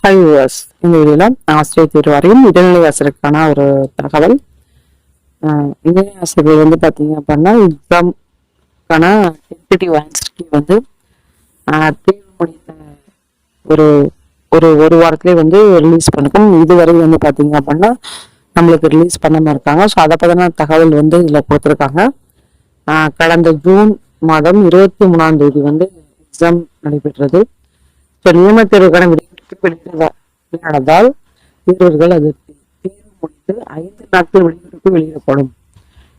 High viewers, இந்த வீடியோவில் ஆசிரியர் தேர்வு வரையும் இடைநிலை ஆசிரியருக்கான ஒரு தகவல். இடைநிலை ஆசிரியர்கள் வந்து பார்த்தீங்க அப்படின்னா எக்ஸாம்க்கான டென்டேட்டிவ் ஆன்சருக்கு வந்து தேர்வு முடிந்த ஒரு ஒரு ஒரு வாரத்திலே வந்து ரிலீஸ் பண்ணிக்கும். இதுவரை வந்து பார்த்தீங்க அப்படின்னா நம்மளுக்கு ரிலீஸ் பண்ணாமல் இருக்காங்க. ஸோ அதை பற்றின தகவல் வந்து இதில் கொடுத்துருக்காங்க. கடந்த ஜூன் மாதம் 23ஆம் தேதி வந்து எக்ஸாம் நடைபெற்றது. ஸோ நியமன தேர்வுக்கான வெளியிடதால் தேர்வர்கள் அதற்கு தேர்வு முடித்து 5 நாட்கள் வெளியிடப்பட்டு வெளியிடப்படும்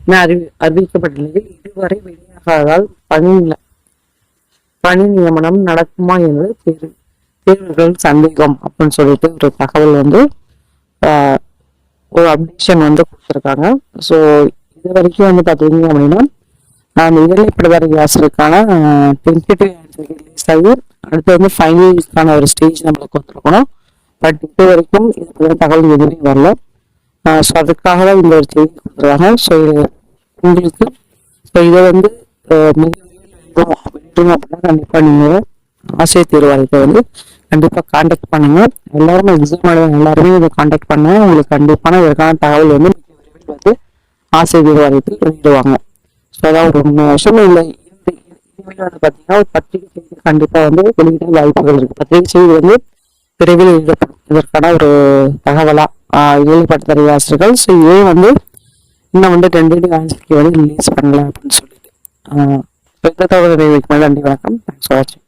என அறிவிக்கப்பட்ட நிலையில் இதுவரை வெளியாகாததால் பணி நியமனம் நடக்குமா என்று தேர்வர்கள் சந்தேகம் அப்படின்னு சொல்லிட்டு ஒரு தகவல் வந்து ஒரு அப்டேஷன் வந்து கொடுத்துருக்காங்க. ஸோ இது வரைக்கும் வந்து பார்த்தீங்க அப்படின்னா இடைநிலை பட்டதாரி ஆசிரியருக்கான டென்டேட்டிவ் ஆன்சர் ரிலீஸ் ஆகி அடுத்து வந்து ஃபைனலுக்கான ஒரு ஸ்டேஜ் நம்மளுக்கு வந்துருக்கணும். பட் இது வரைக்கும் இது தகவல் எதுவுமே வரல. ஸோ அதுக்காக தான் இந்த ஒரு செய்தி கொடுத்துருக்காங்க. ஸோ உங்களுக்கு இதை வந்து மிக வெளியிடும் அப்படின்னா கண்டிப்பாக நீங்கள் ஆசிரியர் தேர்வு வாரியத்தை வந்து கண்டிப்பாக கான்டாக்ட் பண்ணுங்க. எல்லாருமே எக்ஸாம் எல்லாருமே இதை கான்டாக்ட் பண்ண உங்களுக்கு கண்டிப்பான இதற்கான தகவல் வந்து மிக விரைவில் வந்து ஆசிரியர் தேர்வு வாரியத்தில் வெளியிடுவாங்க. ஸோ அதான் ஒரு 3 வருஷம் இல்லை இனிமேல் வந்து பார்த்தீங்கன்னா ஒரு பத்திரிகை செய்தி கண்டிப்பாக வந்து வெளியிட வாய்ப்புகள் இருக்கு. பத்திரிகை செய்தி வந்து விரைவில் எழுதப்படும். இதற்கான ஒரு தகவலா ஏழுபட்டதாரி ஆசிரியர்கள். ஸோ இதே வந்து இன்னும் வந்து டென்டேட்டிவ் ஆன்சருக்கு வந்து ரிலீஸ் பண்ணல அப்படின்னு சொல்லிட்டு இந்த தகவல் வைக்கும். நன்றி, வணக்கம். தேங்க்ஸ் ஃபார் வாட்சிங்.